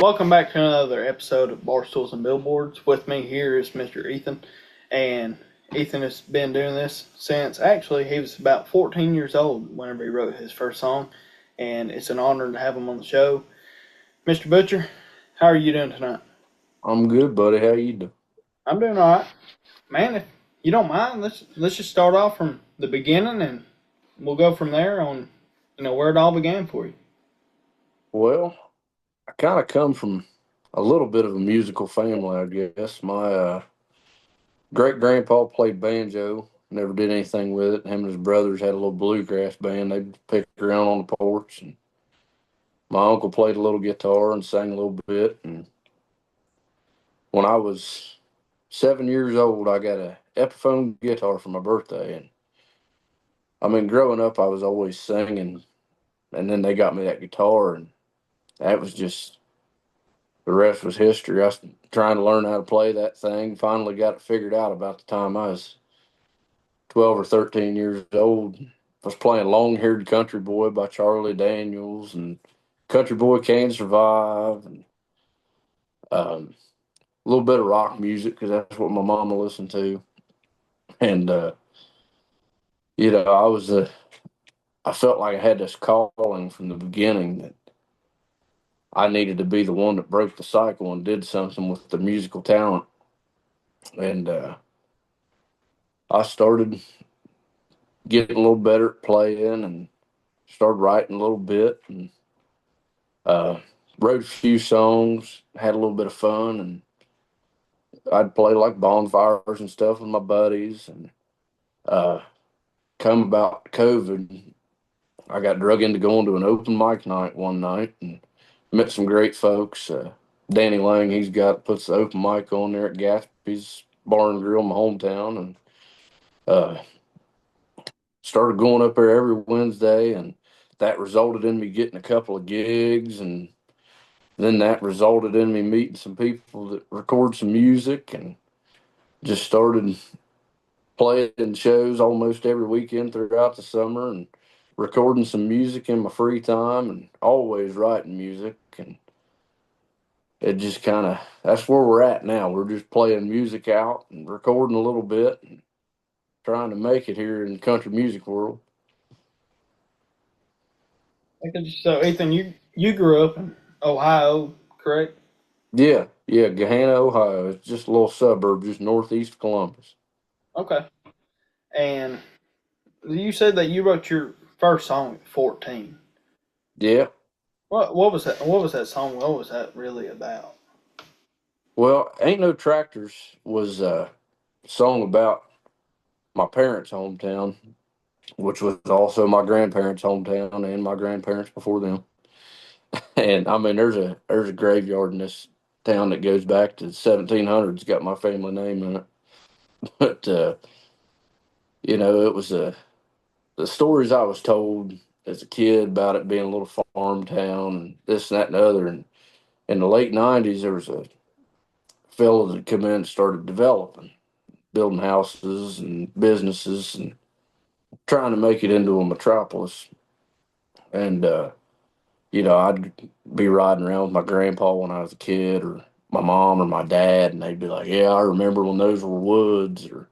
welcome back to another episode of Barstools and Billboards. With me here is Mr. Ethan, and Ethan has been doing this since actually he was about 14 years old whenever he wrote his first song, and it's an honor to have him on the show. Mr. Butcher, how are you doing tonight? I'm good, buddy. How you doing? I'm doing all right, man. If you don't mind, let's just start off from the beginning, and we'll go from there on, where it all began for you. Well, I kind of come from a little bit of a musical family, I guess. My great grandpa played banjo, never did anything with it. Him and his brothers had a little bluegrass band. They'd pick around on the porch. And my uncle played a little guitar and sang a little bit. And when I was 7 years old, I got a Epiphone guitar for my birthday. And growing up, I was always singing. And then they got me that guitar, and that was just the rest was history. I was trying to learn how to play that thing. Finally got it figured out about the time I was 12 or 13 years old. I was playing Long Haired Country Boy by Charlie Daniels and Country Boy Can't Survive, and a little bit of rock music because that's what my mama listened to. And, I was I felt like I had this calling from the beginning that I needed to be the one that broke the cycle and did something with the musical talent. And I started getting a little better at playing and started writing a little bit and uh, wrote a few songs, had a little bit of fun, and I'd play like bonfires and stuff with my buddies. And uh, come about COVID, I got drug into going to an open mic night one night and met some great folks. Danny Lang, puts the open mic on there at Gatsby's Bar and Grill in my hometown, and uh, started going up there every Wednesday, and that resulted in me getting a couple of gigs, and then that resulted in me meeting some people that record some music, and just started playing shows almost every weekend throughout the summer, and recording some music in my free time, and always writing music. And it just kind of, that's where we're at now. We're just playing music out and recording a little bit and trying to make it here in the country music world. So, Ethan, you grew up in Ohio, correct? Yeah, yeah, Gahanna, Ohio. It's just a little suburb just northeast of Columbus. Okay. And you said that you wrote your first song at 14. Yeah. What was that? What was that song? What was that really about? Well, Ain't No Tractors was a song about my parents' hometown, which was also my grandparents' hometown and my grandparents before them. And there's a graveyard in this town that goes back to the 1700s, got my family name in it. But it was the stories I was told as a kid about it being a little farm town and this and that and the other. And in the late '90s, there was a fellow that come in and started developing, building houses and businesses and trying to make it into a metropolis. And I'd be riding around with my grandpa when I was a kid, or my mom or my dad, and they'd be like, "Yeah, I remember when those were woods," or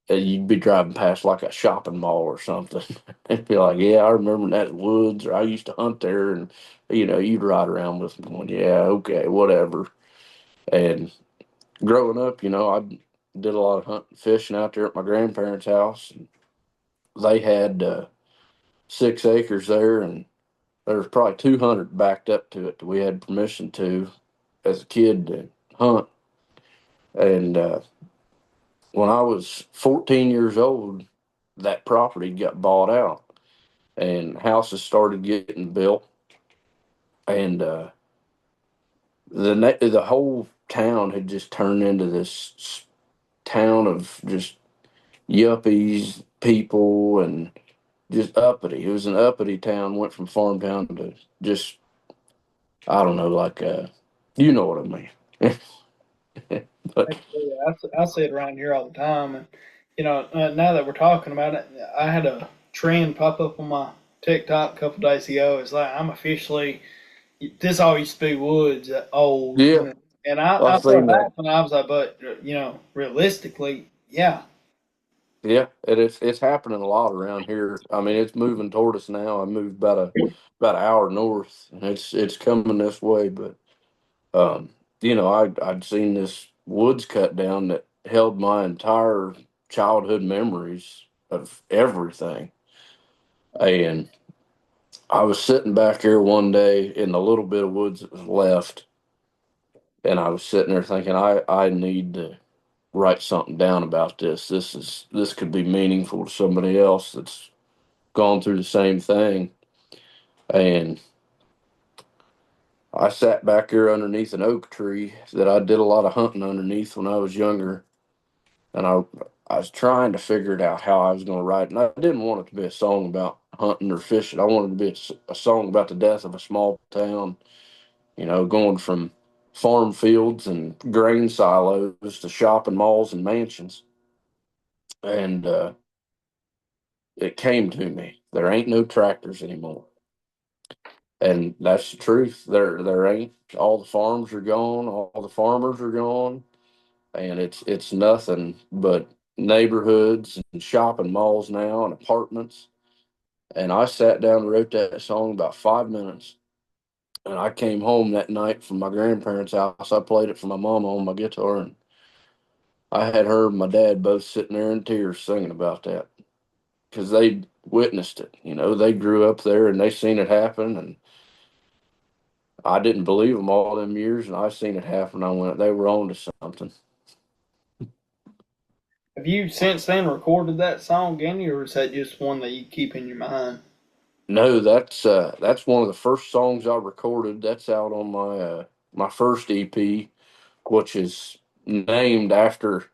you'd be driving past like a shopping mall or something. They'd be like, "Yeah, I remember that woods," or "I used to hunt there," and you'd ride around with them going, "Yeah, okay, whatever." And growing up, I did a lot of hunting, fishing out there at my grandparents' house. They had 6 acres there, and there was probably 200 backed up to it that we had permission to as a kid to hunt. And when I was 14 years old, that property got bought out, and houses started getting built, and the whole town had just turned into this town of just yuppies, people, and just uppity. It was an uppity town. Went from farm town to just, I don't know, like you know what I mean. But Absolutely. I see it around here all the time. And, now that we're talking about it, I had a trend pop up on my TikTok a couple days ago. It's like I'm officially this all used to be woods, old, Yeah, and I've I seen started that. laughing. I was like, but realistically, yeah. Yeah, it's happening a lot around here. I mean, it's moving toward us now. I moved about an hour north, and it's coming this way. But um, I'd seen this woods cut down that held my entire childhood memories of everything. And I was sitting back here one day in the little bit of woods that was left, and I was sitting there thinking, I need to write something down about this. This could be meaningful to somebody else that's gone through the same thing. And I sat back here underneath an oak tree that I did a lot of hunting underneath when I was younger, and I was trying to figure it out how I was going to write it. And I didn't want it to be a song about hunting or fishing. I wanted it to be a song about the death of a small town. Going from farm fields and grain silos to shopping malls and mansions. And it came to me. There ain't no tractors anymore. And that's the truth. There ain't. All the farms are gone, all the farmers are gone, and it's nothing but neighborhoods and shopping malls now and apartments. And I sat down and wrote that song about 5 minutes. And I came home that night from my grandparents' house. I played it for my mama on my guitar, and I had her and my dad both sitting there in tears singing about that because they witnessed it. They grew up there and they seen it happen, and I didn't believe them all them years, and I seen it happen. I went, they were on to something. Have you since then recorded that song, Andy, or is that just one that you keep in your mind? No, that's one of the first songs I recorded. That's out on my first EP, which is named after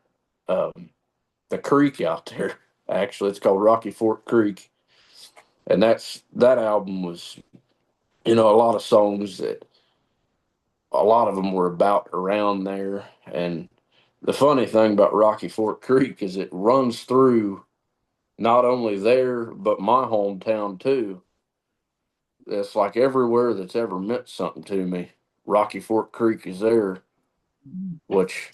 um, the creek out there. Actually, it's called Rocky Fork Creek, and that album was a lot of songs that a lot of them were about around there. And the funny thing about Rocky Fork Creek is it runs through not only there but my hometown too. It's like everywhere that's ever meant something to me, Rocky Fork Creek is there, which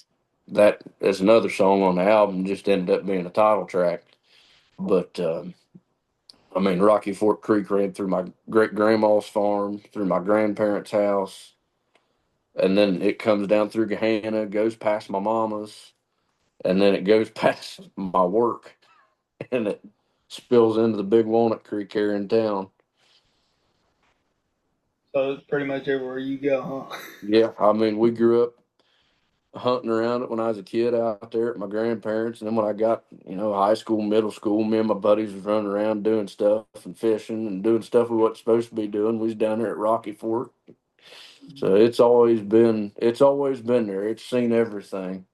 that is another song on the album, just ended up being a title track. But I mean, Rocky Fork Creek ran through my great grandma's farm, through my grandparents' house, and then it comes down through Gahanna, goes past my mama's, and then it goes past my work, and it spills into the Big Walnut Creek here in town. So it's pretty much everywhere you go, huh? Yeah, I mean, we grew up hunting around it when I was a kid out there at my grandparents. And then when I got, high school, middle school, me and my buddies was running around doing stuff and fishing and doing stuff we wasn't supposed to be doing. We was down there at Rocky Fork. So it's always been there. It's seen everything.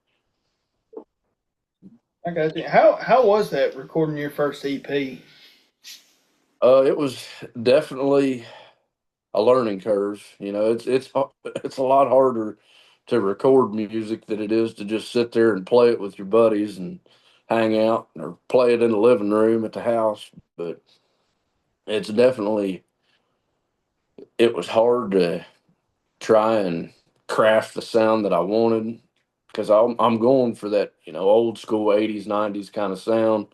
I got you. How was that recording your first EP? It was definitely a learning curve. It's a lot harder to record music than it is to just sit there and play it with your buddies and hang out or play it in the living room at the house. But it's definitely it was hard to try and craft the sound that I wanted because I'm going for that old school '80s '90s kind of sound,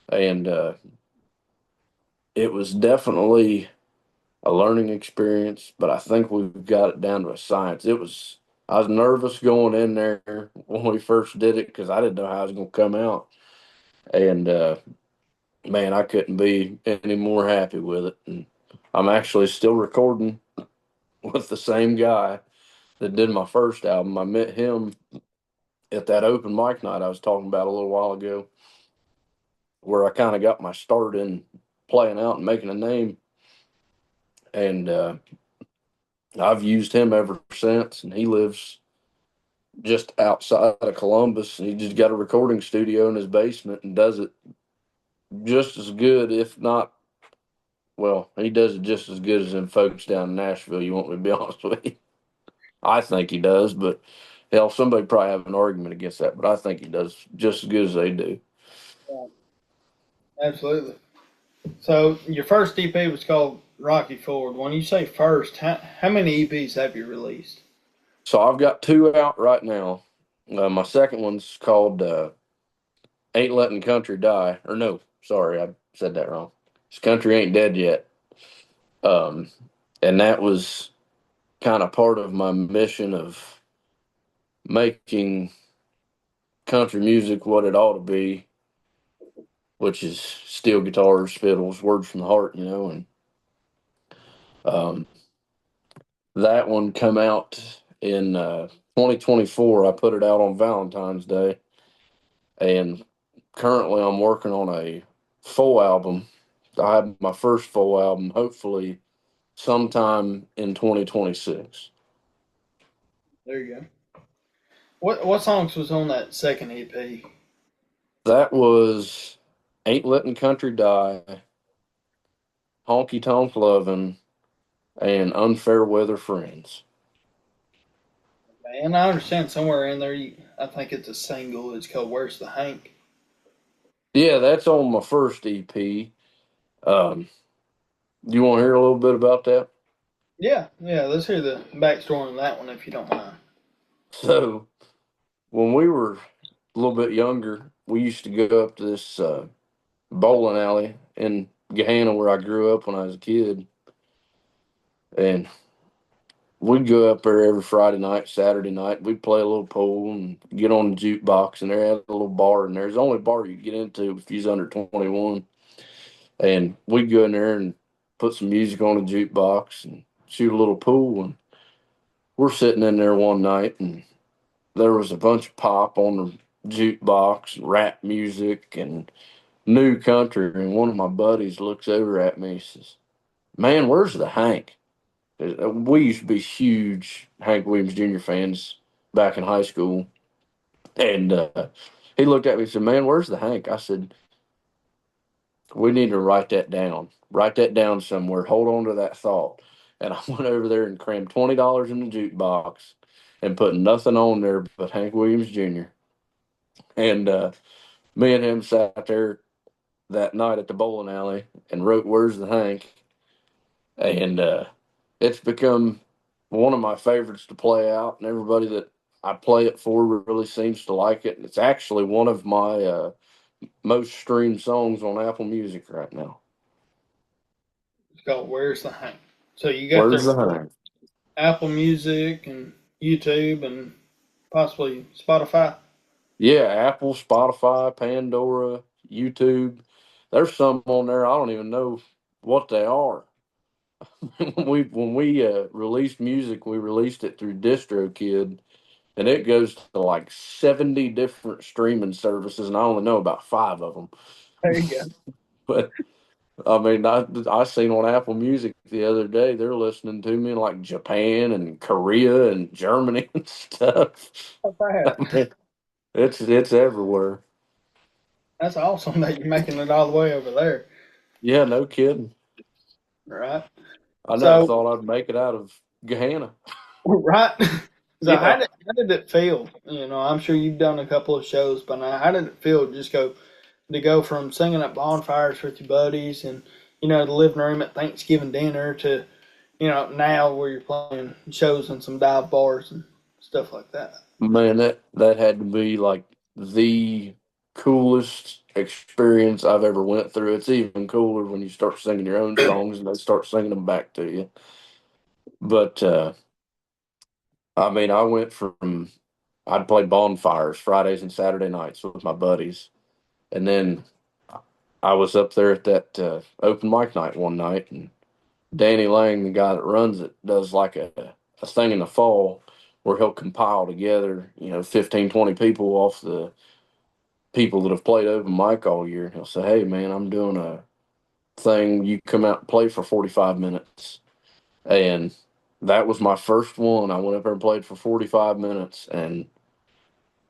and it was definitely a learning experience, but I think we've got it down to a science. I was nervous going in there when we first did it because I didn't know how it was going to come out. And man, I couldn't be any more happy with it. And I'm actually still recording with the same guy that did my first album. I met him at that open mic night I was talking about a little while ago, where I kind of got my start in playing out and making a name. And I've used him ever since. And he lives just outside of Columbus. And he just got a recording studio in his basement and does it just as good, if not, well, he does it just as good as them folks down in Nashville. You want me to be honest with you? I think he does, but hell, somebody probably have an argument against that, but I think he does just as good as they do. Yeah, absolutely. So your first EP was called Rocky Ford. When you say first, how many EPs have you released? So I've got two out right now. My second one's called Ain't Letting Country Die. Or no, sorry, I said that wrong. It's Country Ain't Dead Yet. Um, and that was kind of part of my mission of making country music what it ought to be, which is steel guitars, fiddles, words from the heart, and um, that one come out in 2024. I put it out on Valentine's Day, and currently I'm working on a full album. I have my first full album, hopefully sometime in 2026. There you go. What songs was on that second EP? That was Ain't Letting Country Die, Honky Tonk Lovin', and Unfair Weather Friends. And I understand somewhere in there, I think it's a single. It's called "Where's the Hank." Yeah, that's on my first EP. Um, you want to hear a little bit about that? Yeah, yeah. Let's hear the backstory on that one if you don't mind. So, when we were a little bit younger, we used to go up to this bowling alley in Gahanna where I grew up when I was a kid. And we'd go up there every Friday night, Saturday night. We'd play a little pool and get on the jukebox. And there had a little bar, and there's the only bar you get into if you're under 21. And we'd go in there and put some music on the jukebox and shoot a little pool. And we're sitting in there one night, and there was a bunch of pop on the jukebox, rap music, and new country. And one of my buddies looks over at me and says, "Man, where's the Hank?" We used to be huge Hank Williams Jr. fans back in high school. And he looked at me and said, "Man, where's the Hank?" I said, "We need to write that down. Write that down somewhere. Hold on to that thought." And I went over there and crammed $20 in the jukebox and put nothing on there but Hank Williams Jr. And me and him sat there that night at the bowling alley and wrote "Where's the Hank?" And it's become one of my favorites to play out, and everybody that I play it for really seems to like it. And it's actually one of my most streamed songs on Apple Music right now. It's called "Where's the Hank." So you got Where's their the Hank? Apple Music and YouTube and possibly Spotify. Yeah, Apple, Spotify, Pandora, YouTube. There's some on there I don't even know what they are. When we released music, we released it through DistroKid, and it goes to like 70 different streaming services, and I only know about five of them. There you go. But I mean, I seen on Apple Music the other day they're listening to me in like Japan and Korea and Germany and stuff. Not I bad. mean, it's everywhere. That's awesome that you're making it all the way over there, Yeah, no kidding. right? I never So, thought I'd make it out of Gahanna. right. So Yeah, how did it feel? I'm sure you've done a couple of shows, but now how did it feel to go from singing at bonfires with your buddies and the living room at Thanksgiving dinner to now where you're playing shows in some dive bars and stuff like that. man, that had to be like the coolest experience I've ever went through. It's even cooler when you start singing your own songs and they start singing them back to you. But I mean, I went from I'd play bonfires Fridays and Saturday nights with my buddies, and then I was up there at that open mic night one night, and Danny Lang, the guy that runs it, does like a thing in the fall where he'll compile together, 15, 20 people off the people that have played open mic all year. And he'll say, "Hey, man, I'm doing a thing. You come out and play for 45 minutes." And that was my first one. I went up there and played for 45 minutes, and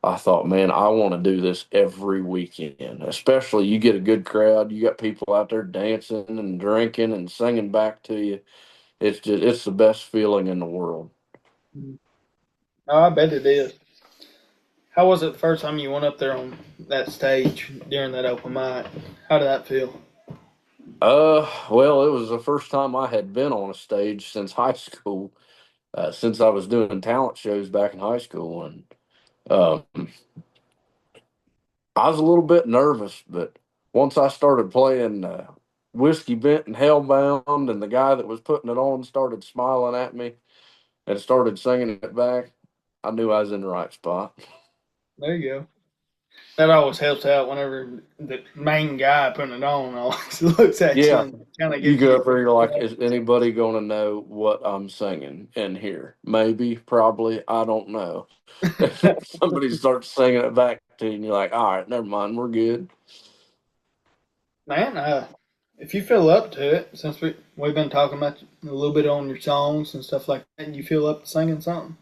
I thought, man, I want to do this every weekend. Especially you get a good crowd, you got people out there dancing and drinking and singing back to you. It's the best feeling in the world. Oh, I bet it is. How was it the first time you went up there on that stage during that open mic? How did that feel? Well, it was the first time I had been on a stage since high school, since I was doing talent shows back in high school, and um, I was a little bit nervous, but once I started playing Whiskey Bent and Hellbound, and the guy that was putting it on started smiling at me and started singing it back, I knew I was in the right spot. There you go. That always helps out whenever the main guy putting it on always looks at you Yeah, and kind of you gives go you. up there, you're like, is anybody going to know what I'm singing in here? Maybe, probably, I don't know. Somebody starts singing it back to you, and you're like, all right, never mind, we're good. Man, if you feel up to it, since we've been talking about a little bit on your songs and stuff like that, you feel up to singing something?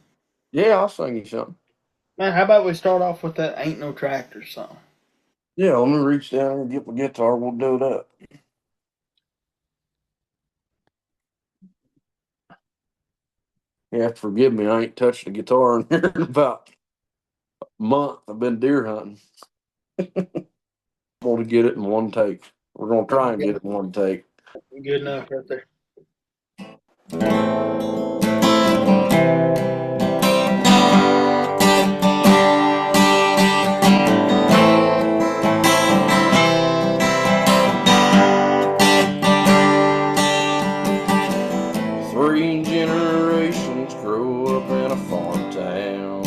Yeah, I'll sing you something. Man, how about we start off with that "Ain't No Tractor" song? Yeah, let me reach down and get my guitar. We'll do that. You have to forgive me. I ain't touched a guitar in here in about a month. I've been deer hunting. I want to get it in one take. We're gonna try and get it in one take. Good enough, right there. 3 generations grew up in a farm town.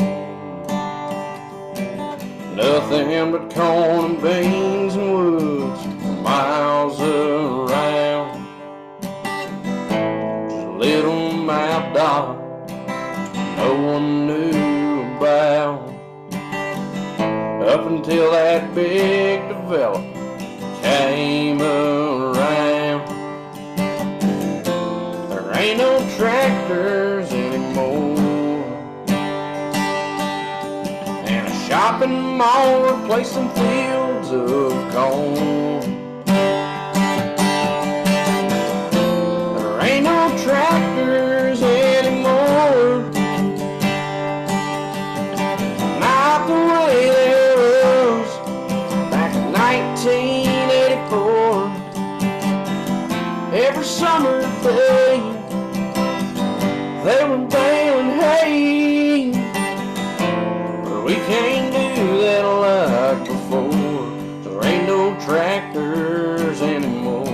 Nothing but corn and beans and woods for miles around. Just a little map dot no one knew about. Up until that big development came around. There ain't no tractors anymore, and a shopping mall replacing fields of corn. There ain't no tractors anymore, not the way there was back in 1984. Every summer day they were baling hay, but we can't do that like before. There ain't no tractors anymore.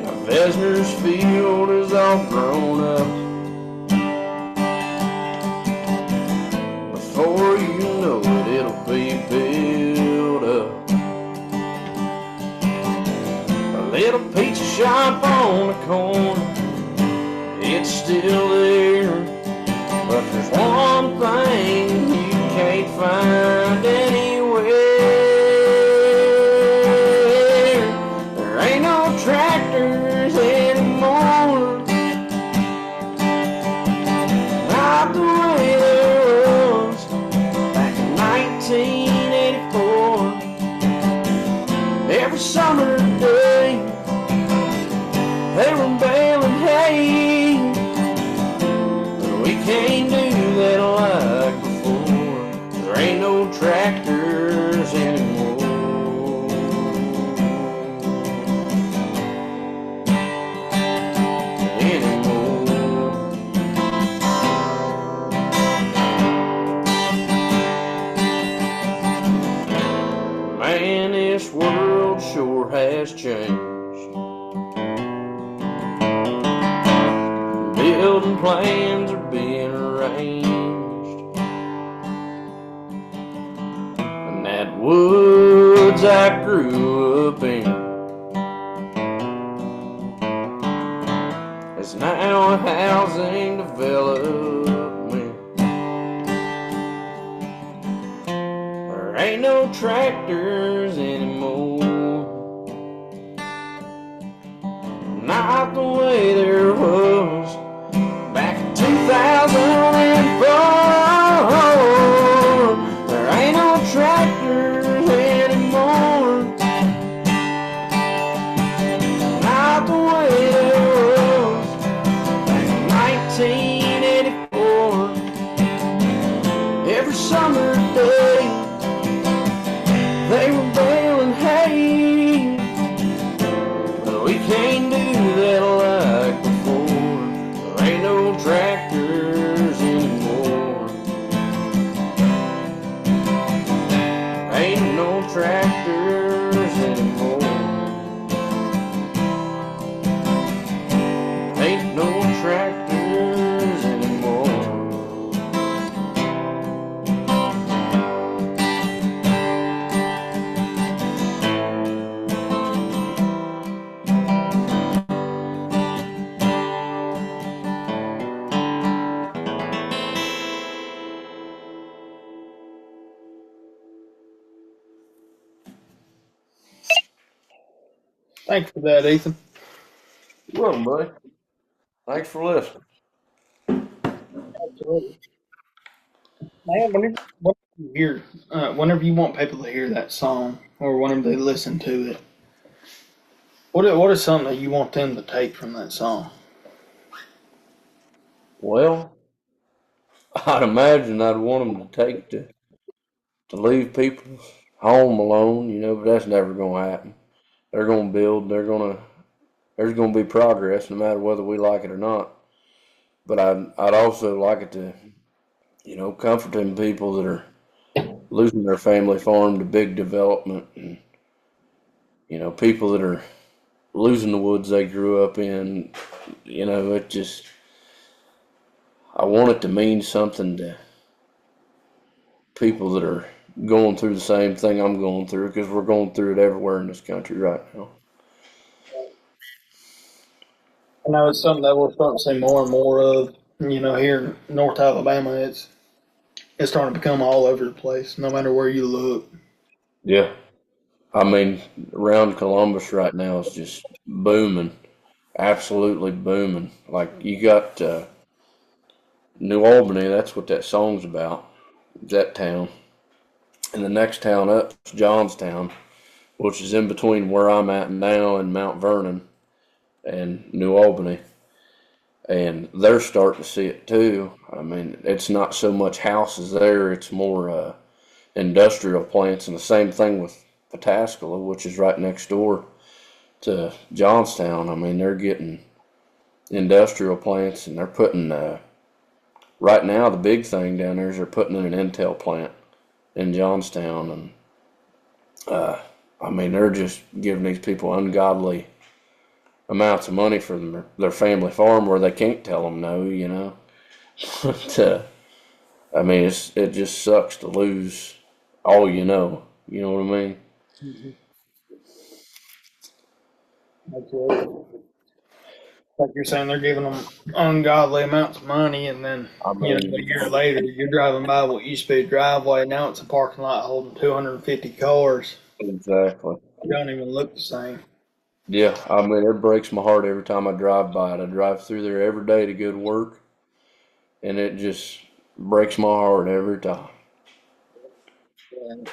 Now Vesner's field is all grown up. Before you know it, it'll be built up. A little pizza shop on the corner, it's still there, but there's one thing you can't find anywhere. There ain't no tractors anymore, not the way there was back in 1984. Every summer day they were baling hay, but we can't do that like before. There ain't no tractors anymore. Man, this world sure has changed. Building plans are being arranged, and that woods I grew up in is now a housing development. There ain't no tractors anymore, not the way there was back in 2004. There ain't no tractors anymore, not the way there Thanks for that, Ethan. You're welcome, buddy. Thanks for listening. Absolutely. Man, whenever you hear, whenever you want people to hear that song or whenever they listen to it, what is something that you want them to take from that song? Well, I'd imagine I'd want them to take to leave people home alone, but that's never going to happen. They're going to build. There's going to be progress no matter whether we like it or not. But I'd also like it to, comforting people that are losing their family farm to big development, and people that are losing the woods they grew up in. It just I want it to mean something to people that are going through the same thing I'm going through, because we're going through it everywhere in this country right now. I know it's something that we're starting to see more and more of. Here in North Alabama, it's starting to become all over the place. No matter where you look. Yeah, I mean, around Columbus right now is just booming, absolutely booming. Like you got New Albany, that's what that song's about. That town, and the next town up is Johnstown, which is in between where I'm at now and Mount Vernon and New Albany. And they're starting to see it too. I mean, it's not so much houses there; it's more industrial plants, and the same thing with Pataskala, which is right next door to Johnstown. I mean, they're getting industrial plants, and they're putting right now the big thing down there is they're putting in an Intel plant in Johnstown, and I mean, they're just giving these people ungodly amounts of money for their family farm where they can't tell them no. But, I mean, it just sucks to lose all you know. You know what I mean? Mhm. Absolutely. Like you're saying, they're giving them ungodly amounts of money, and then I a mean, year later, you're driving by what used to be a driveway. Now it's a parking lot holding 250 cars. exactly. They don't even look the same. Yeah, I mean, it breaks my heart every time I drive by it. I drive through there every day to go to work, and it just breaks my heart every time. And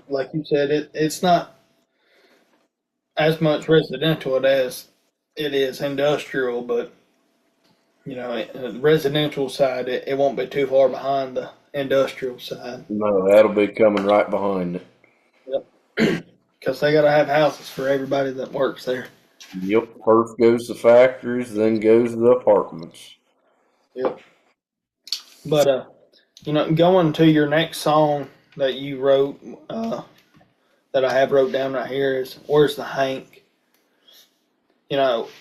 like you said, it's not as much residential as it is industrial, but the residential side, it won't be too far behind the industrial side. No, that'll be coming right behind it. Yep. Because they got to have houses for everybody that works there. Yep, first goes the factories, then goes the apartments. Yep. But going to your next song that you wrote, that I have wrote down right here is "Where's the Hank."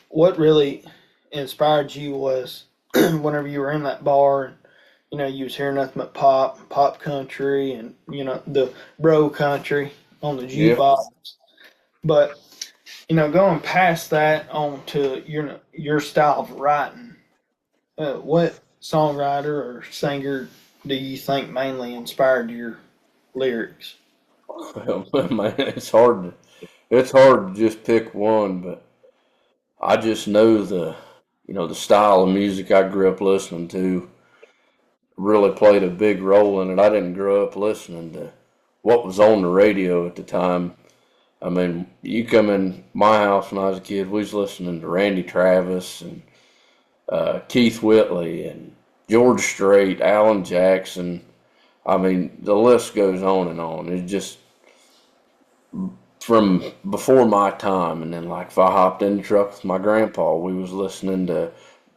What really inspired you was whenever you were in that bar, and you was hearing nothing but pop country, and the bro country on the Yeah. jukebox. But going past that on to your style of writing, what songwriter or singer do you think mainly inspired your lyrics? Well, man, it's hard to just pick one, but I just know the style of music I grew up listening to really played a big role in it. I didn't grow up listening to what was on the radio at the time. I mean, you come in my house when I was a kid, we was listening to Randy Travis and Keith Whitley and George Strait, Alan Jackson. I mean, the list goes on and on. It's just from before my time. And then, like, if I hopped in the truck with my grandpa, we was listening to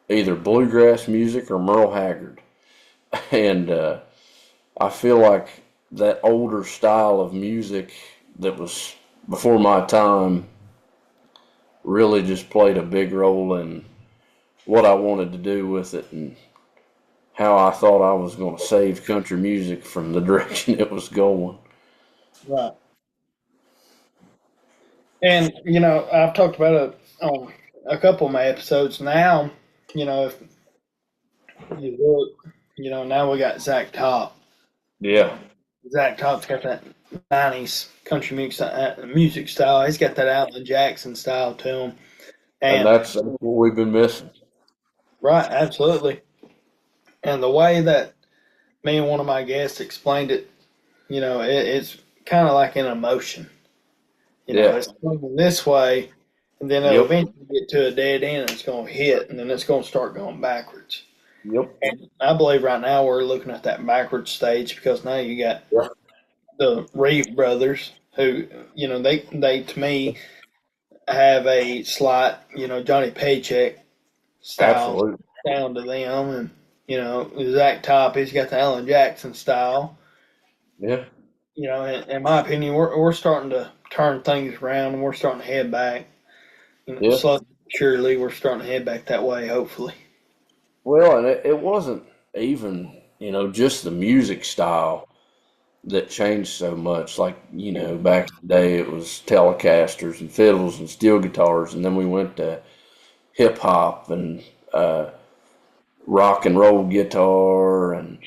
either bluegrass music or Merle Haggard. And I feel like that older style of music that was before my time really just played a big role in what I wanted to do with it and how I thought I was going to save country music from the direction it was going. Right. And I've talked about it on a couple of my episodes now. If you look, now we got Zach Top. Yeah. Zach Top's got that '90s country music style. He's got that Alan Jackson style to him, And and that's what we've been missing. right, absolutely. And the way that me and one of my guests explained it, it's kind of like an emotion. Yeah. It's going this way, and then it'll Yep. eventually get to a dead end, and it's going to hit, and then it's going to start going backwards. Yep. And I believe right now we're looking at that backwards stage because now you got Yeah. the Reeve brothers who, they to me have a slight, Johnny Paycheck style Absolutely. sound to them, and Zach Top, he's got the Alan Jackson style. Yeah. In my opinion, we're starting to turn things around, and we're starting to head back. Yeah. Slowly, but surely, we're starting to head back that way. Hopefully, Well, and it wasn't even, just the music style that changed so much. Like, back in the day, it was Telecasters and fiddles and steel guitars, and then we went to hip hop and uh, rock and roll guitar, and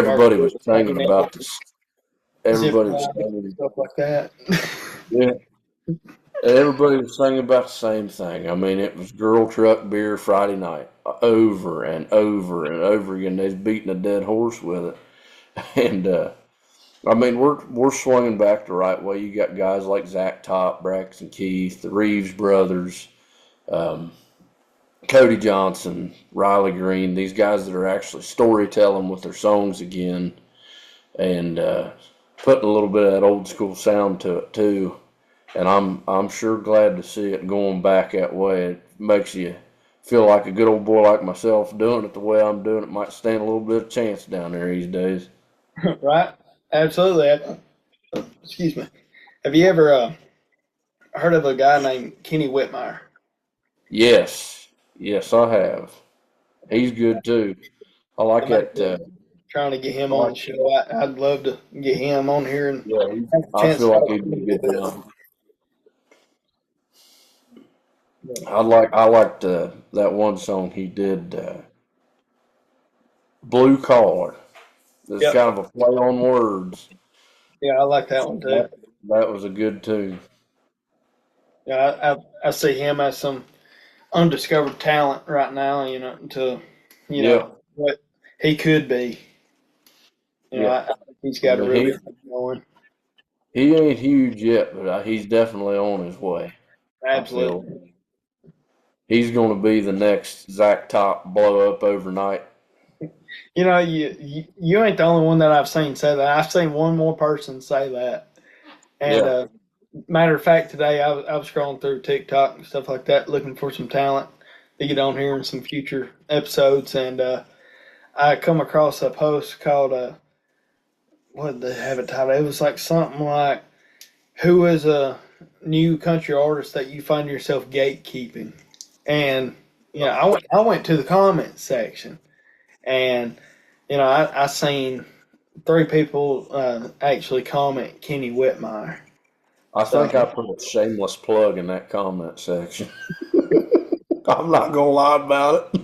Dark everybody was heavy singing metal, about this. zip Everybody was line, singing, stuff like that. yeah. Everybody was singing about the same thing. I mean, it was Girl Truck Beer Friday night over and over and over again. They was beating a dead horse with it, and I mean, we're swinging back the right way. You got guys like Zach Top, Braxton Keith, the Reeves brothers, um, Cody Johnson, Riley Green. These guys that are actually storytelling with their songs again, and putting a little bit of that old school sound to it too. And I'm sure glad to see it going back that way. It makes you feel like a good old boy like myself doing it the way I'm doing it might stand a little bit of chance down there these days. Right? Absolutely. Excuse me. Have you ever heard of a guy named Kenny Whitmire? Yes, yes, I have. He's good too. I like I'm that. actually trying to get him I on like. the show. I'd love to get him on here and Yeah, have a I chance feel to like talk he'd to him be a good little down. bit. I liked that one song he did, Blue Collar. It's Yep. kind of a play on words. Yeah, I like that one too. That was a good tune. Yeah, I see him as some undiscovered talent right now. Yeah, What he could be. yeah. I think he's I got a mean, really good going. he ain't huge yet, but he's definitely on his way. I feel Absolutely. he's going to be the next Zach Top blow up overnight. You ain't the only one that I've seen say that. I've seen one more person say that. And Yeah, matter of fact, today I was scrolling through TikTok and stuff like that, looking for some talent to get on here in some future episodes, and I come across a post called what did they have it titled? It was like something like, "Who is a new country artist that you find yourself gatekeeping?" And I went to the comment section, and I seen three people actually comment Kenny Whitmire. I So think I put a shameless plug in that comment section. I'm not gonna lie about it.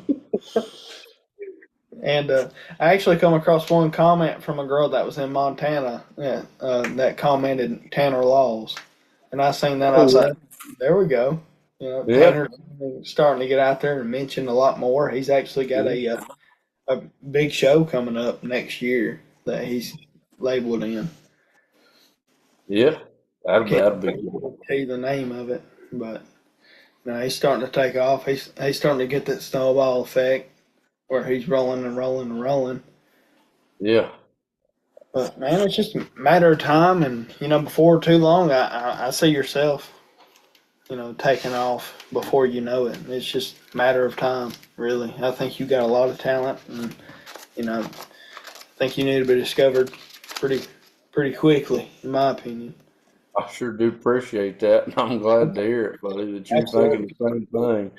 and I actually come across one comment from a girl that was in Montana, that commented Tanner Laws, and I seen that. I was Oh like, there we go. yeah, Tanner's starting to get out there and mention a lot more. He's actually got yeah, a big show coming up next year that he's labeled in. yeah. I That'd can't that'd be good. tell you the name of it, but no, he's starting to take off. He's starting to get that snowball effect where he's rolling and rolling and rolling. Yeah, But man, it's just a matter of time, and before too long, I see yourself, taking off before you know it. It's just a matter of time, really. I think you got a lot of talent, and I think you need to be discovered pretty pretty quickly, in my opinion. I sure do appreciate that, and I'm glad to hear it, buddy, that you're thinking Absolutely. the same thing.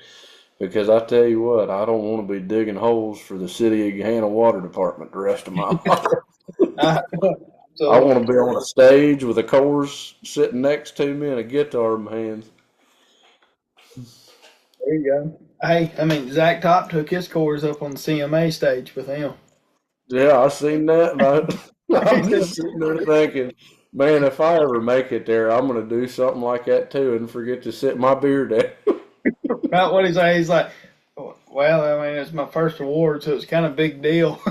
Because I tell you what, I don't want to be digging holes for the city of Gahanna Water Department the rest of my life. I Absolutely. want to be on a stage with a chorus sitting next to me and a guitar in my hands. There you go. Hey, I mean, Zach Top took his chorus up on the CMA stage with him. Yeah, I seen that. I'm just sitting there thinking, man, if I ever make it there, I'm gonna do something like that too, and forget to sit my beer down. Not what he's like. He's like, well, I mean, it's my first award, so it's kind of a big deal.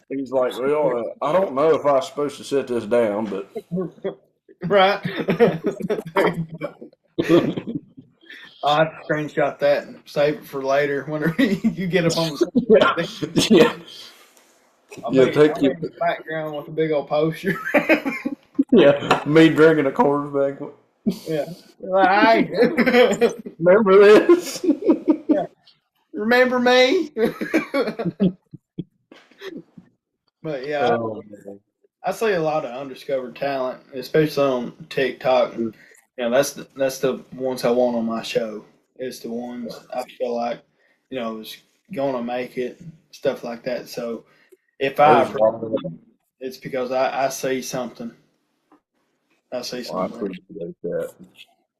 He's like, well, I don't know if I was supposed to sit this down, but Right? I'll have to screenshot that and save it for later whenever you get up on yeah, the yeah, yeah. I'll be in the background with a big old poster. Yeah, me drinking a Coors Banquet. Yeah. Like, hey, Remember this? yeah. Remember me? But yeah, Oh, I see a lot of undiscovered talent, especially on TikTok. And, that's the ones I want on my show. It's the ones I feel like, is gonna make it, stuff like that. So if I there's a approach lot of them, it's because I see something. I see I something. appreciate that.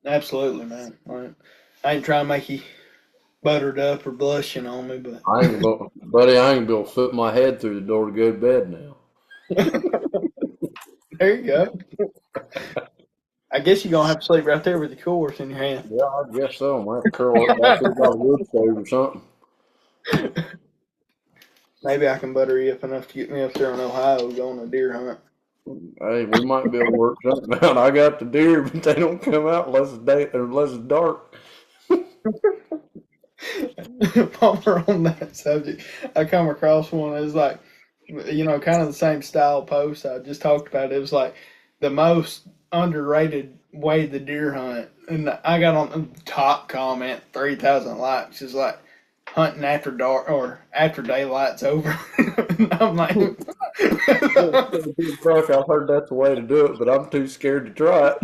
Absolutely, man. Right. I ain't trying to make you buttered up or blushing on me, but Buddy, I ain't gonna put my head through the door to go to bed now. there you go. I guess you're gonna have to sleep right there with the course in your hand. Yeah, I guess so. I might have to curl up back here by the wood stove or something. Maybe I can butter you up enough to get me up there in Ohio going on a deer hunt. Hey, we might be able to work something out. I got the deer, but they don't come out unless it's day or unless it's dark. While we're on that subject, I come across one that's like, kind of the same style post I just talked about. It was like the most underrated way to deer hunt, and I got on the top comment 3,000 likes. It's like hunting after dark or after daylight's over. And I'm like, Fuck, I've heard that's the way to do it, but I'm too scared to try it.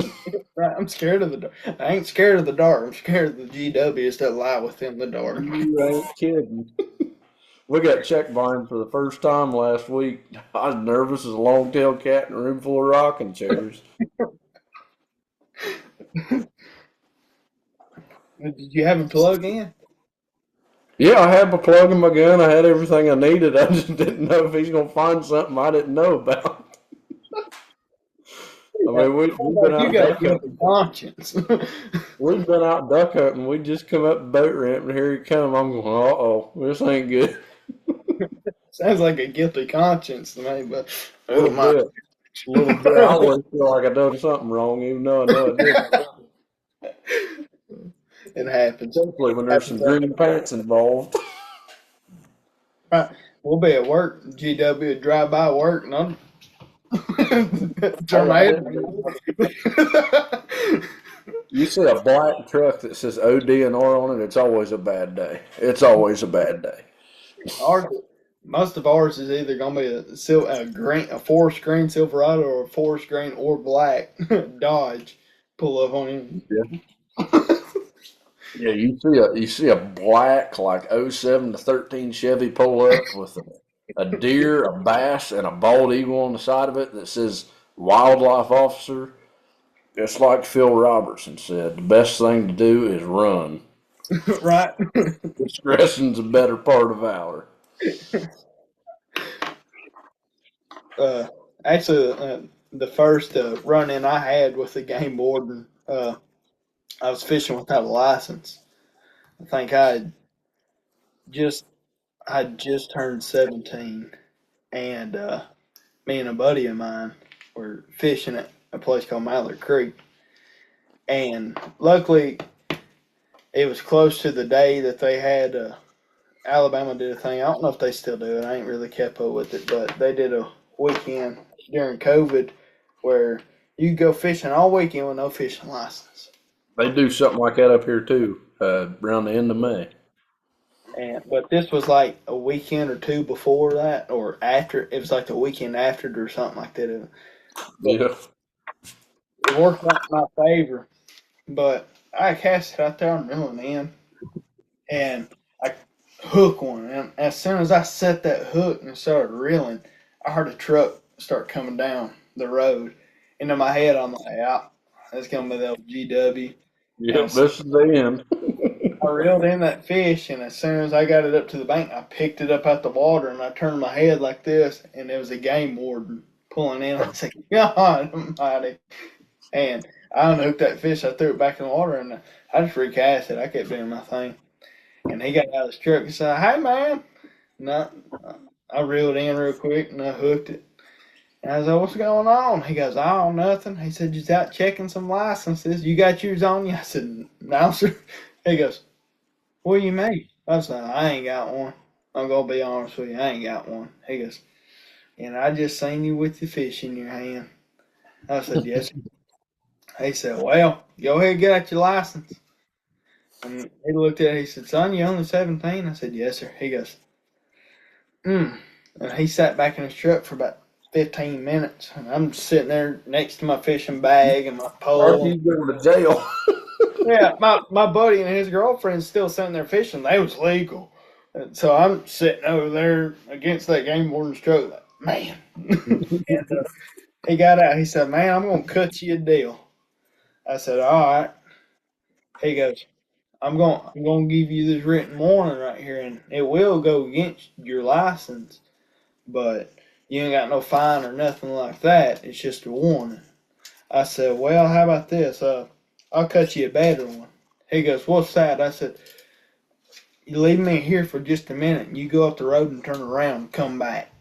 right, I'm scared of the dark. I ain't scared of the dark. I'm scared of the GWs that lie within the dark. You ain't kidding. We got check vine for the first time last week. I was nervous as a long-tailed cat in a room full of rocking chairs. Did you have a plug in? Yeah, I had my plug in my gun. I had everything I needed. I just didn't know if he's gonna find something I didn't know about. I Yeah, mean, we've been like you out got a duck guilty hunting. conscience. We've been out duck hunting. We just come up the boat ramp, and here he come. I'm going, uh-oh, this ain't good. Sounds like a guilty conscience to me, but A oh little my. bit, a little bit. I always feel like I done something wrong, even though I know I did. It happens. Especially when there's Happens some all green pants involved. the time. Right. We'll be at work. GW would drive by work, and I'm turn Hey, my I head. didn't. You see a black truck that says ODNR on it, it's always a bad day. It's always a bad day. Ours, most of ours is either gonna be a forest green Silverado or a forest green or black Dodge pull up on him. Yeah. Yeah, you see a black like '07 to 13 Chevy pull up with a deer, a bass, and a bald eagle on the side of it that says wildlife officer. It's like Phil Robertson said, the best thing to do is run. Right. Discretion's a better part of valor. uh, Actually, the first run in I had with the game warden, I was fishing without a license. I think just I had just turned 17, and me and a buddy of mine were fishing at a place called Mallard Creek, and luckily it was close to the day that they had. Alabama did a thing. I don't know if they still do it. I ain't really kept up with it, but they did a weekend during COVID where you could go fishing all weekend with no fishing license. They do something like that up here too, around the end of May. And but this was like a weekend or two before that, or after. It was like the weekend after it or something like that. But Yeah. it worked out in my favor. But I cast it out there and reeling in, and I hook one. And as soon as I set that hook and started reeling, I heard a truck start coming down the road. And in my head, I'm like, yeah, that's gonna be the old GW. And Yep, this is the end. I reeled in that fish, and as soon as I got it up to the bank, I picked it up out the water, and I turned my head like this, and it was a game warden. pulling in. I said, God almighty. And I unhooked that fish. I threw it back in the water, and I just recast it. I kept doing my thing. And he got out of his truck and said, hey, man. No, I reeled in real quick, and I hooked it. And I was like, what's going on? He goes, oh, nothing. He said, just out checking some licenses. You got yours on you? I said, no, sir. He goes, what do you mean? I said, I ain't got one. I'm going to be honest with you. I ain't got one. He goes, and I just seen you with the fish in your hand. I said, yes, sir. He said, well, go ahead and get out your license. And he looked at it. He said, son, you only 17? I said, yes, sir. He goes, And he sat back in his truck for about 15 minutes. And I'm sitting there next to my fishing bag and my pole. He's going to jail. Yeah, my buddy and his girlfriend's still sitting there fishing. They was legal. And so I'm sitting over there against that game warden's truck like, man. And he got out. He said, man, I'm going to cut you a deal. I said, all right. He goes, I'm going to give you this written warning right here, and it will go against your license, but you ain't got no fine or nothing like that. It's just a warning. I said, well, how about this? I'll cut you a better one. He goes, what's that? I said, you leave me here for just a minute, and you go up the road and turn around and come back.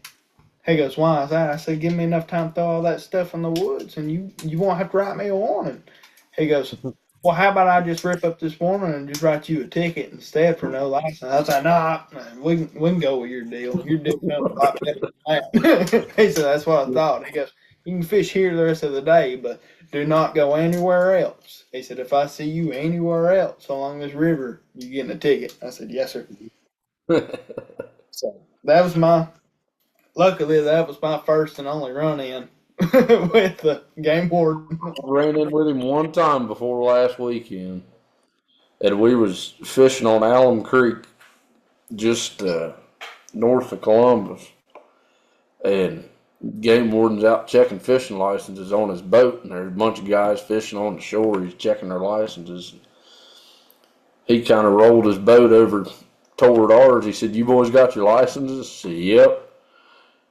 He goes, why is that? I said, give me enough time to throw all that stuff in the woods, and you won't have to write me a warning. He goes, well, how about I just rip up this warning and just write you a ticket instead for no license? I was like, nah, we can go with your deal. Your deal sounds a lot better than that. He said, that's what I thought. He goes, you can fish here the rest of the day, but do not go anywhere else. He said, if I see you anywhere else along this river, you're getting a ticket. I said, yes, sir. So that was luckily, that was my first and only run-in with the game warden. I ran in with him one time before last weekend, and we was fishing on Alum Creek, just north of Columbus, and game warden's out checking fishing licenses on his boat, and there's a bunch of guys fishing on the shore. He's checking their licenses. He kind of rolled his boat over toward ours. He said, you boys got your licenses? I said, yep.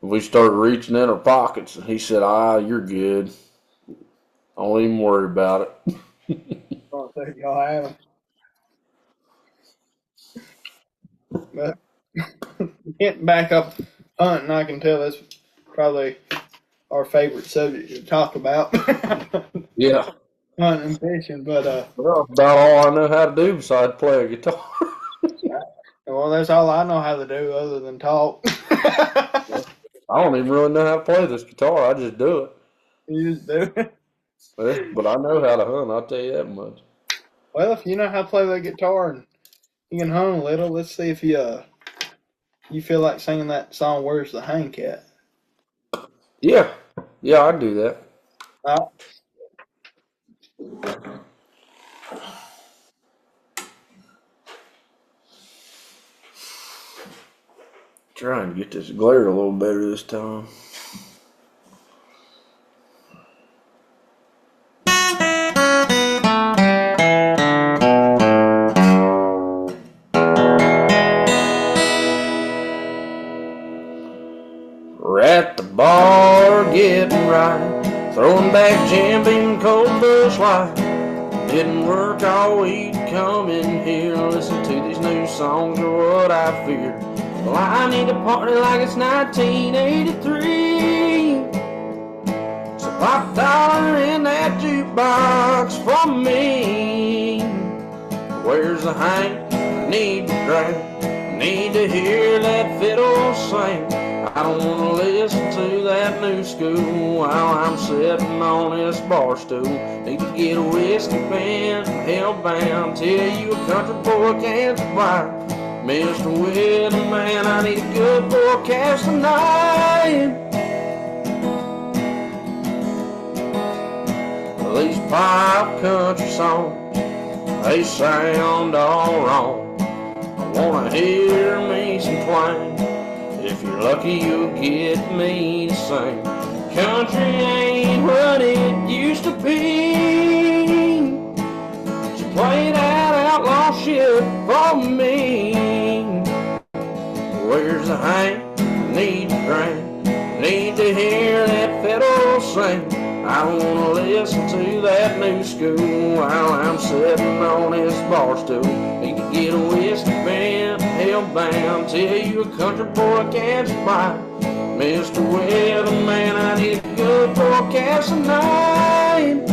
We started reaching in our pockets, and he said, you're good. Don't even worry about it. Oh, thank y'all have them. But getting back up hunting, I can tell that's probably our favorite subject to talk about. Yeah. Hunting and fishing, but well, about all I know how to do besides play a guitar. well, that's all I know how to do other than talk. I don't even really know how to play this guitar. I just do it. You just do it. But I know how to hunt, I'll tell you that much. Well, if you know how to play the guitar and you can hunt a little, let's see if you feel like singing that song, Where's the Hang Cat? Yeah, I'd do that. Trying to get this glare a little better this time. We're at the bar getting right, throwing back Jim Beam cold Bush Light. Didn't work all week, come in here, listen to these new songs are what I fear. Well, I need to party like it's 1983. So pop a dollar in that jukebox for me. Where's the hang? Need to drink. Need to hear that fiddle sing. I don't want to listen to that new school while I'm sitting on this bar stool. Need to get a whiskey band, hellbound, tell you a country boy can't survive. Mr. Weatherman, I need a good forecast tonight. These pop country songs, they sound all wrong. I wanna hear me some twang. If you're lucky, you'll get me to sing. Country ain't what it used to be. So play that outlaw shit for me. Where's the hang? Need to drink. Need to hear that fiddle sing. I don't wanna listen to that new school while I'm sitting on his bar stool. He can get a whiskey bent, hellbound, tell you a country boy can't survive. Mr. Weatherman, I need a good forecast tonight.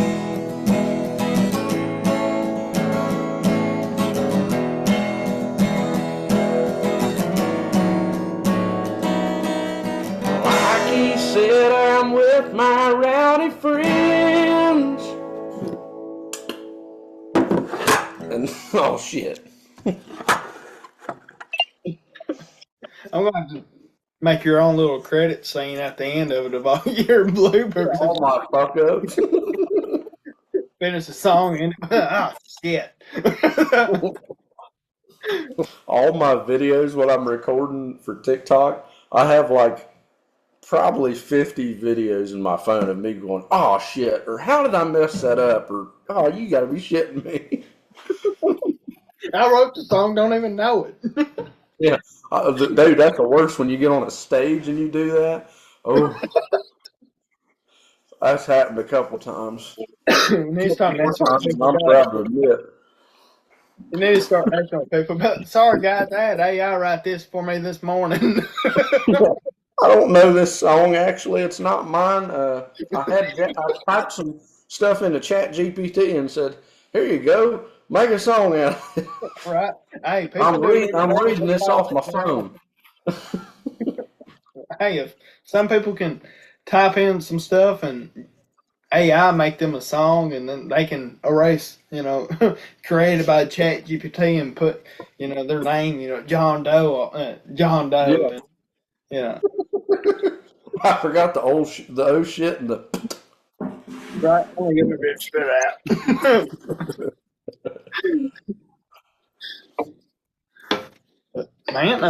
Like he said, I'm with my rowdy friends. And oh shit. I'm going to have to make your own little credit scene at the end of it of all your bloopers. All my fuck ups. Finish the song and oh shit. All my videos, what I'm recording for TikTok, I have like probably 50 videos in my phone of me going, oh shit, or how did I mess that up, or oh, you gotta be shitting me. I wrote the song, don't even know it. Yeah, dude, that's the worst when you get on a stage and you do that. Oh, that's happened a couple times. You need to start More messing with times than people. I'm proud to admit. You need to start messing with people. But sorry, guys, I had AI write this for me this morning. I don't know this song actually. It's not mine. I typed some stuff into Chat GPT and said, "Here you go, make a song out of it." Right? Hey, people I'm reading this off my phone. phone. Hey, if some people can type in some stuff and AI make them a song, and then they can erase, created by Chat GPT and put, their name, John Doe, John Doe, Yeah, and, you know. I forgot the the oh shit and the. Right? I'm gonna give me a bit of spit out. Man,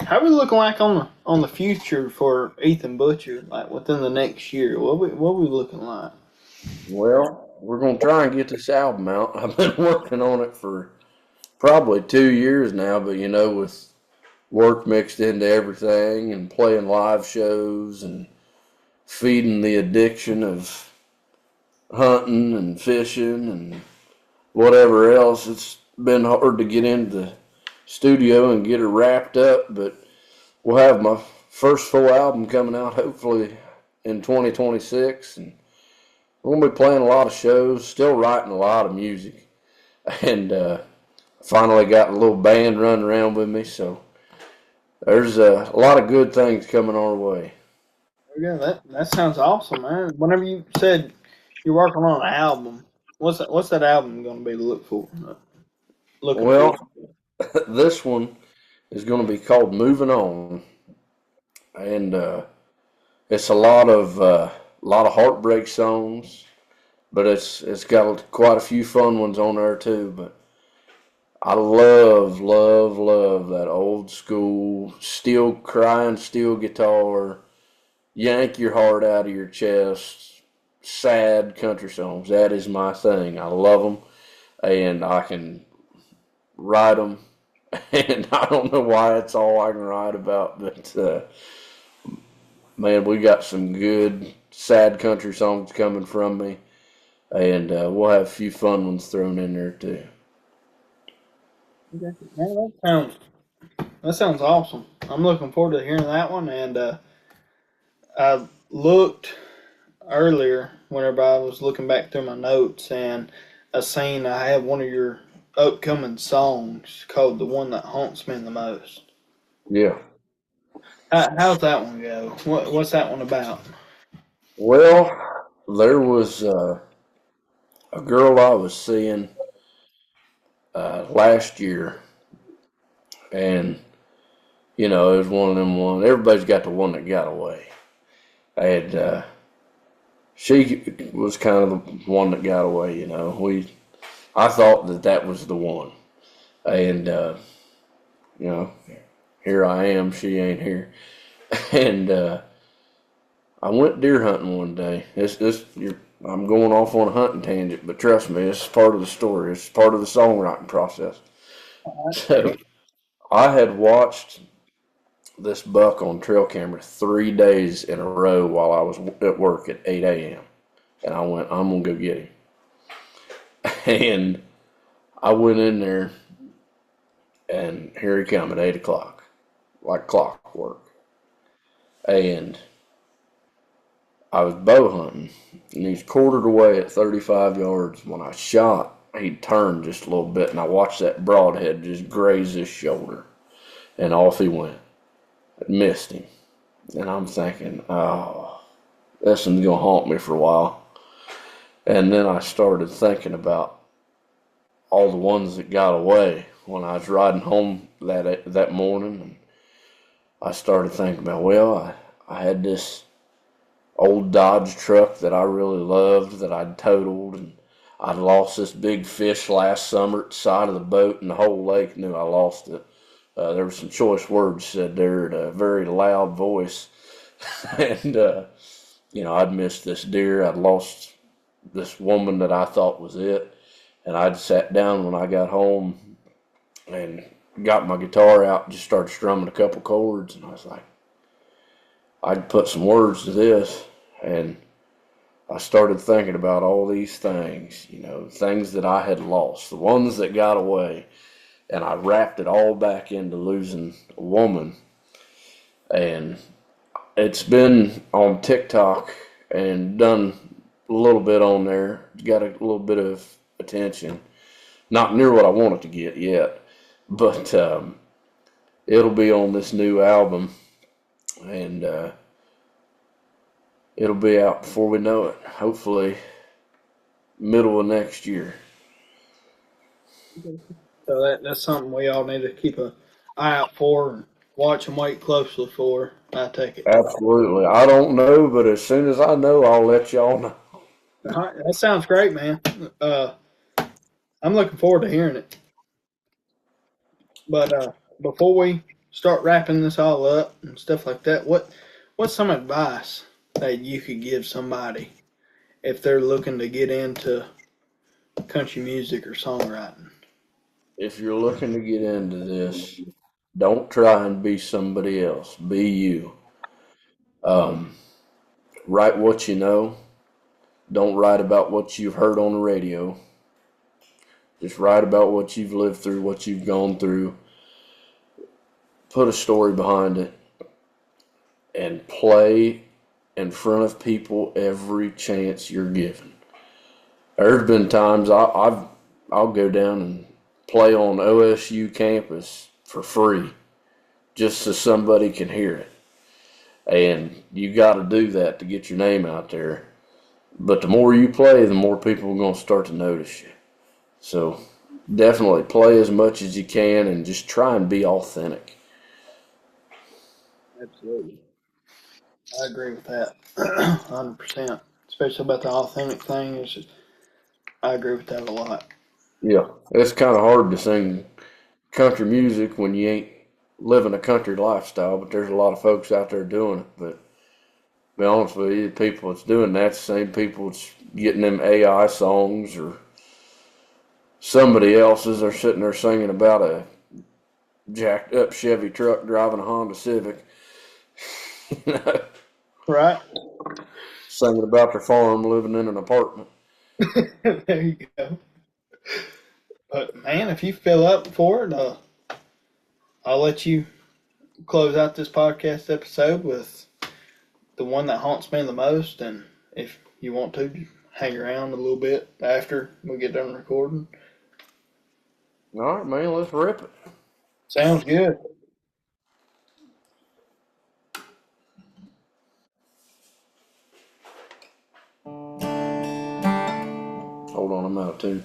how we looking like on the future for Ethan Butcher, like within the next year? What we looking like? Well, we're gonna try and get this album out. I've been working on it for probably 2 years now, but with work mixed into everything and playing live shows and feeding the addiction of hunting and fishing and whatever else, it's been hard to get into the studio and get it wrapped up. But we'll have my first full album coming out hopefully in 2026, and we're gonna be playing a lot of shows, still writing a lot of music, and finally got a little band running around with me, so there's a lot of good things coming our way. Yeah, that sounds awesome, man. Whenever you said you're working on an album, what's that album gonna be to look for? Looking for? Well, this one is going to be called Moving On, and it's a lot of heartbreak songs, but it's got quite a few fun ones on there too. But I love, love, love that old school steel crying steel guitar, yank your heart out of your chest, sad country songs. That is my thing. I love them, and I can write them. And I don't know why it's all I can write about, but man, we got some good sad country songs coming from me, and we'll have a few fun ones thrown in there too. Okay. Man, that sounds awesome. I'm looking forward to hearing that one. And I looked earlier whenever I was looking back through my notes, and I have one of your upcoming songs called "The One That Haunts Me the Most." Yeah. How's that one go? What's that one about? Well, there was a girl I was seeing last year, and it was one of them ones. Everybody's got the one that got away, and she was kind of the one that got away. I thought that was the one, and you know, here I am. She ain't here, and I went deer hunting one day. I'm going off on a hunting tangent, but trust me, it's part of the story. It's part of the songwriting process. So I had watched this buck on trail camera 3 days in a row while I was at work at 8 a.m. And I went, I'm going to go get him. And I went in there, and here he come at 8 o'clock, like clockwork. And I was bow hunting, and he's quartered away at 35 yards. When I shot, he turned just a little bit, and I watched that broadhead just graze his shoulder. And off he went. I missed him. And I'm thinking, oh, this one's going to haunt me for a while. And then I started thinking about all the ones that got away when I was riding home that morning. And I started thinking about, well, I had this old Dodge truck that I really loved that I'd totaled, and I'd lost this big fish last summer at the side of the boat, and the whole lake knew I lost it. There were some choice words said there at a very loud voice. And, I'd missed this deer. I'd lost this woman that I thought was it. And I'd sat down when I got home and got my guitar out and just started strumming a couple chords. And I was like, I'd put some words to this. And I started thinking about all these things, things that I had lost, the ones that got away. And I wrapped it all back into losing a woman. And it's been on TikTok and done a little bit on there. It's got a little bit of attention. Not near what I want it to get yet. But it'll be on this new album. And it'll be out before we know it. Hopefully middle of next year. So that's something we all need to keep an eye out for and watch and wait closely for, I take it. Absolutely. I don't know, but as soon as I know, I'll let y'all know. All right, that sounds great, man. I'm looking forward to hearing it. But before we start wrapping this all up and stuff like that, what's some advice that you could give somebody if they're looking to get into country music or songwriting? If you're looking to get into this, don't try and be somebody else. Be you. Write what you know. Don't write about what you've heard on the radio. Just write about what you've lived through, what you've gone through. Put a story behind it. And play in front of people every chance you're given. There's been times I'll go down and play on OSU campus for free just so somebody can hear it. And you got to do that to get your name out there. But the more you play, the more people are going to start to notice you. So definitely play as much as you can and just try and be authentic. Absolutely. I agree with that 100%. Especially about the authentic thing. I agree with that a lot. Yeah, it's kind of hard to sing country music when you ain't living a country lifestyle, but there's a lot of folks out there doing it. But to be honest with you, the people that's doing that's the same people that's getting them AI songs or somebody else's are sitting there singing about a jacked up Chevy truck driving a Honda Civic. Right? Singing about their farm living in an apartment. There you go. But man, if you fill up for it, I'll let you close out this podcast episode with the one that haunts me the most. And if you want to, hang around a little bit after we get done recording. All right, man, let's rip it. Sounds good. Hold on, I'm out too.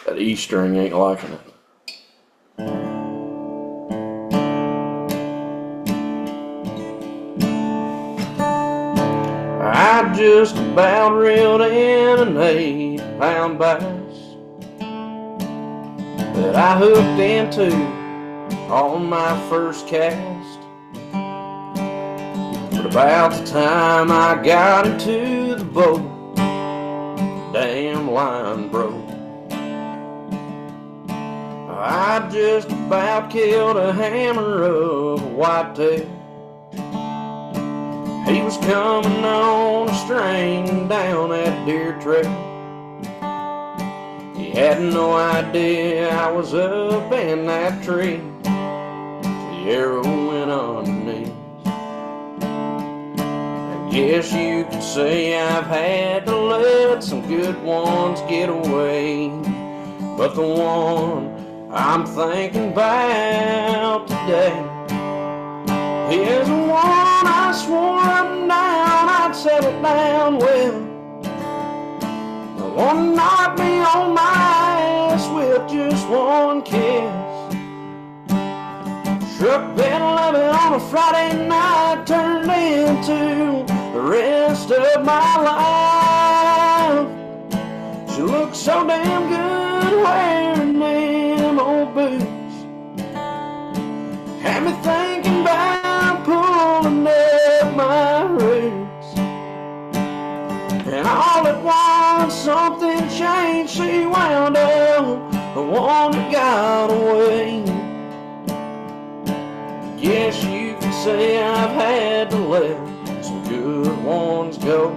That E string ain't liking it. I just about reeled in an 8-pound bass that I hooked into on my first cast. But about the time I got into the boat, damn line broke. I just about killed a hammer of a whitetail. He was coming on a string down that deer trail. He had no idea I was up in that tree. The arrow went underneath. I guess you could say I've had to let some good ones get away, but the one I'm thinking about today is the one I swore up and down I'd settle down with. The one knocked me on my ass with just one kiss. Truck bed 11 on a Friday night turned into the rest of my life. She looked so damn good wearing them old boots. Had me thinking about pulling up my roots. And all at once something changed. She wound up the one that got away. Guess you could say I've had to let some good ones go.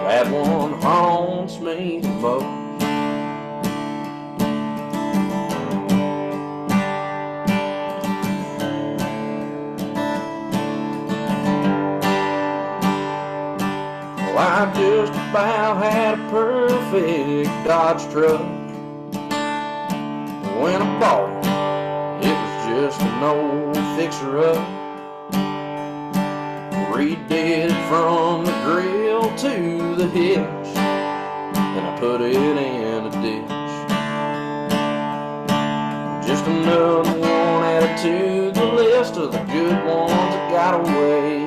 That one haunts me the most. Well, I just about had a perfect Dodge truck. When I bought it, it was just an old fixer-up. Redid it from the grill to the hitch, then I put it in a ditch. Just another one added to the list of the good ones that got away.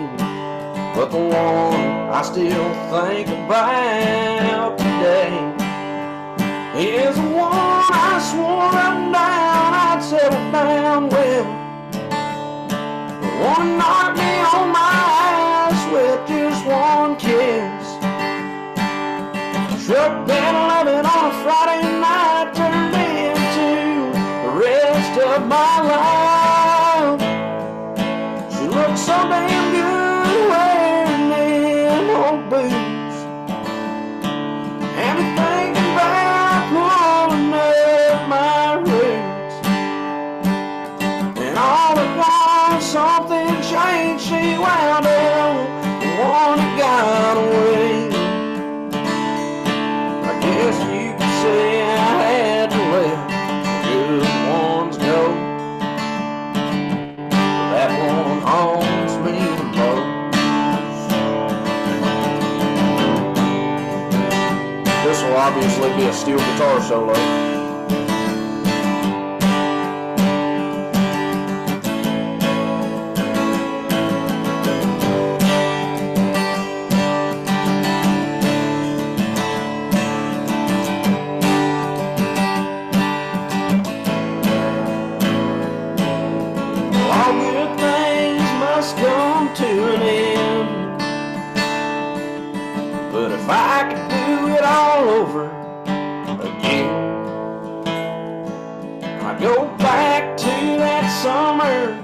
But the one I still think about today is the one I swore up and down I'd settle down with. The one knocked me on my ass with just one kiss. Truck bed 11 on a Friday night turned into the rest of my life. She looked so damn good wearing them old boots. Had me thinking about pulling up my roots. And all at once something changed. She wound up the one that got away. I guess you could say I had to let the good ones go. That one haunts me the most. This will obviously be a steel guitar solo. All good things must come to an end, but if I could do it all over again, I'd go back to that summer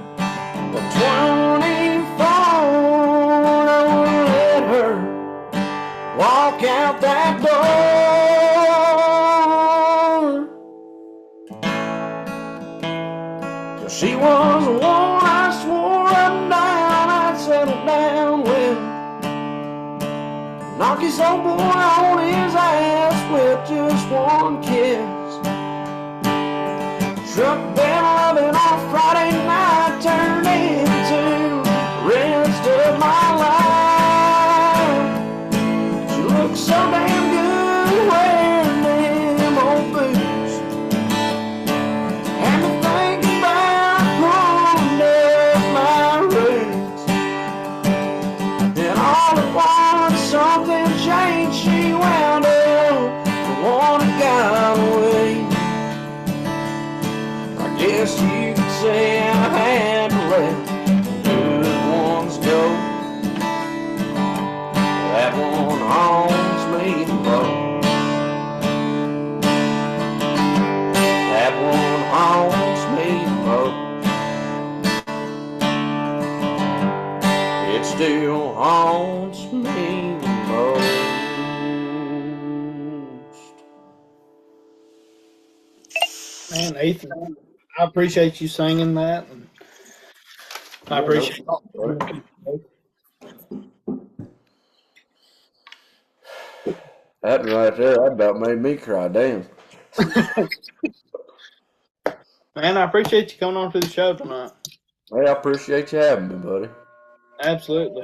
of 24. I wouldn't let her walk out that door. She was the one I swore up and down I'd settle down with. Knock his old boy on his ass with just one kiss. Truck bed 11 on a Friday night turned into the rest of my life. She looked so damn good wearing them old boots. Had me thinking about pulling up my roots. And all at once something changed. She wound up the one that got away. I guess you could say I had to let the good ones go. That one haunts me the most. Man, Ethan, I appreciate you singing that. And I appreciate buddy. That right there, that about made me cry. Damn. Man, I appreciate you coming on to the show tonight. Hey, I appreciate you having me, buddy. Absolutely.